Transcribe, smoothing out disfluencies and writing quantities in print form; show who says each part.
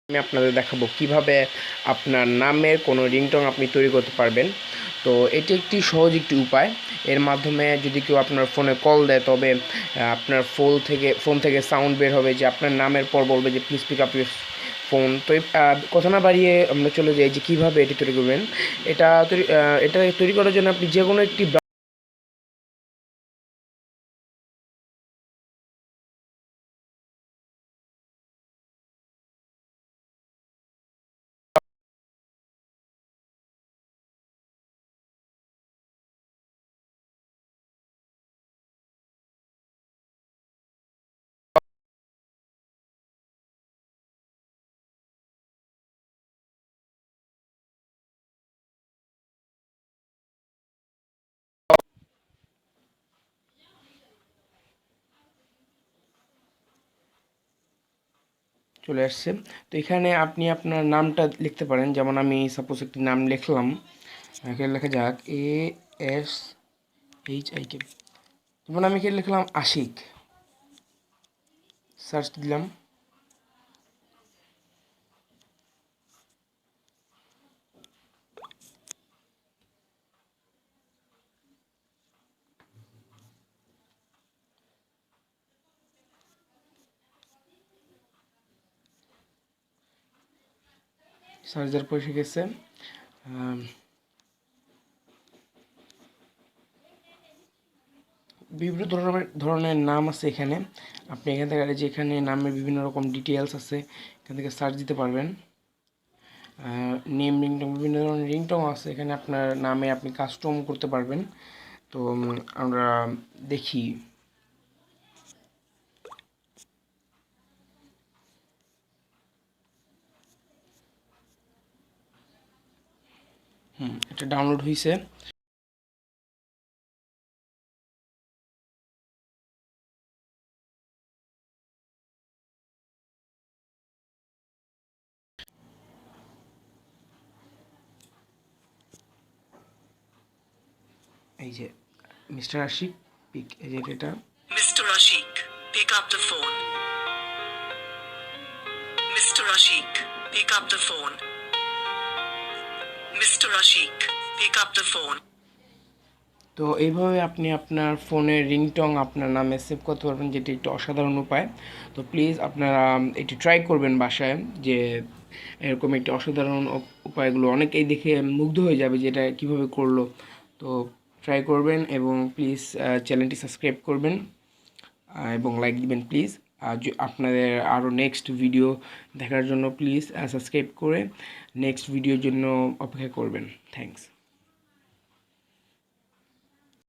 Speaker 1: আমি আপনাদের দেখাবো কিভাবে আপনার নামের কোনো রিংটোন আপনি তৈরি করতে পারবেন। তো এটি একটি সহজ একটি উপায়। এর মাধ্যমে যদি কেউ আপনার ফোনে কল দেয়, তবে আপনার ফোন থেকে সাউন্ড বের হবে যে আপনার নামের পর বলবে যে please pick up your phone. তো কথা না বাড়িয়ে আমরা চলে যাই যে কীভাবে এটি তৈরি করবেন। এটা তৈরি করার জন্য আপনি যে কোনো একটি চলে আসছে। তো এখানে আপনি আপনার নামটা লিখতে পারেন। যেমন আমি সাপোজ একটি নাম লিখলাম, এখানে লেখা যাক ASHIK। যেমন আমি এখানে লিখলাম আশিক, সার্চ দিলাম। সার্চ দেওয়ার পর এসে গেছে। বিভিন্ন ধরনের নাম আছে এখানে। আপনি এখান থেকে যেখানে নামের বিভিন্ন রকম ডিটেলস আছে, এখান থেকে সার্চ দিতে পারবেন। নেম রিংটোন, বিভিন্ন ধরনের রিংটোন আছে এখানে। আপনার নামে আপনি কাস্টম করতে পারবেন। তো আমরা দেখি। এটা ডাউনলোড হয়েছে। এই যে মিস্টার আশিক পিক, এই যে এটা
Speaker 2: Mr. Ashik, pick up the phone. Mr. Ashik, pick up the phone. Mr. Ashik, pick up the phone.
Speaker 1: তো এইভাবে আপনি আপনার ফোনের রিংটং আপনার নামে সেভ করতে পারবেন, যেটি একটি অসাধারণ উপায়। তো প্লিজ আপনারা এটি ট্রাই করবেন বাসায়, যে এরকম একটি অসাধারণ উপায়গুলো অনেকেই দেখে মুগ্ধ হয়ে যাবে যে এটা কীভাবে করলো। তো ট্রাই করবেন এবং প্লিজ চ্যানেলটি সাবস্ক্রাইব করবেন এবং লাইক দিবেন প্লিজ। আর আপনাদের আরও নেক্সট ভিডিও দেখার জন্য প্লিজ সাবস্ক্রাইব করে নেক্সট ভিডিওর জন্য অপেক্ষা করবেন। থ্যাংকস।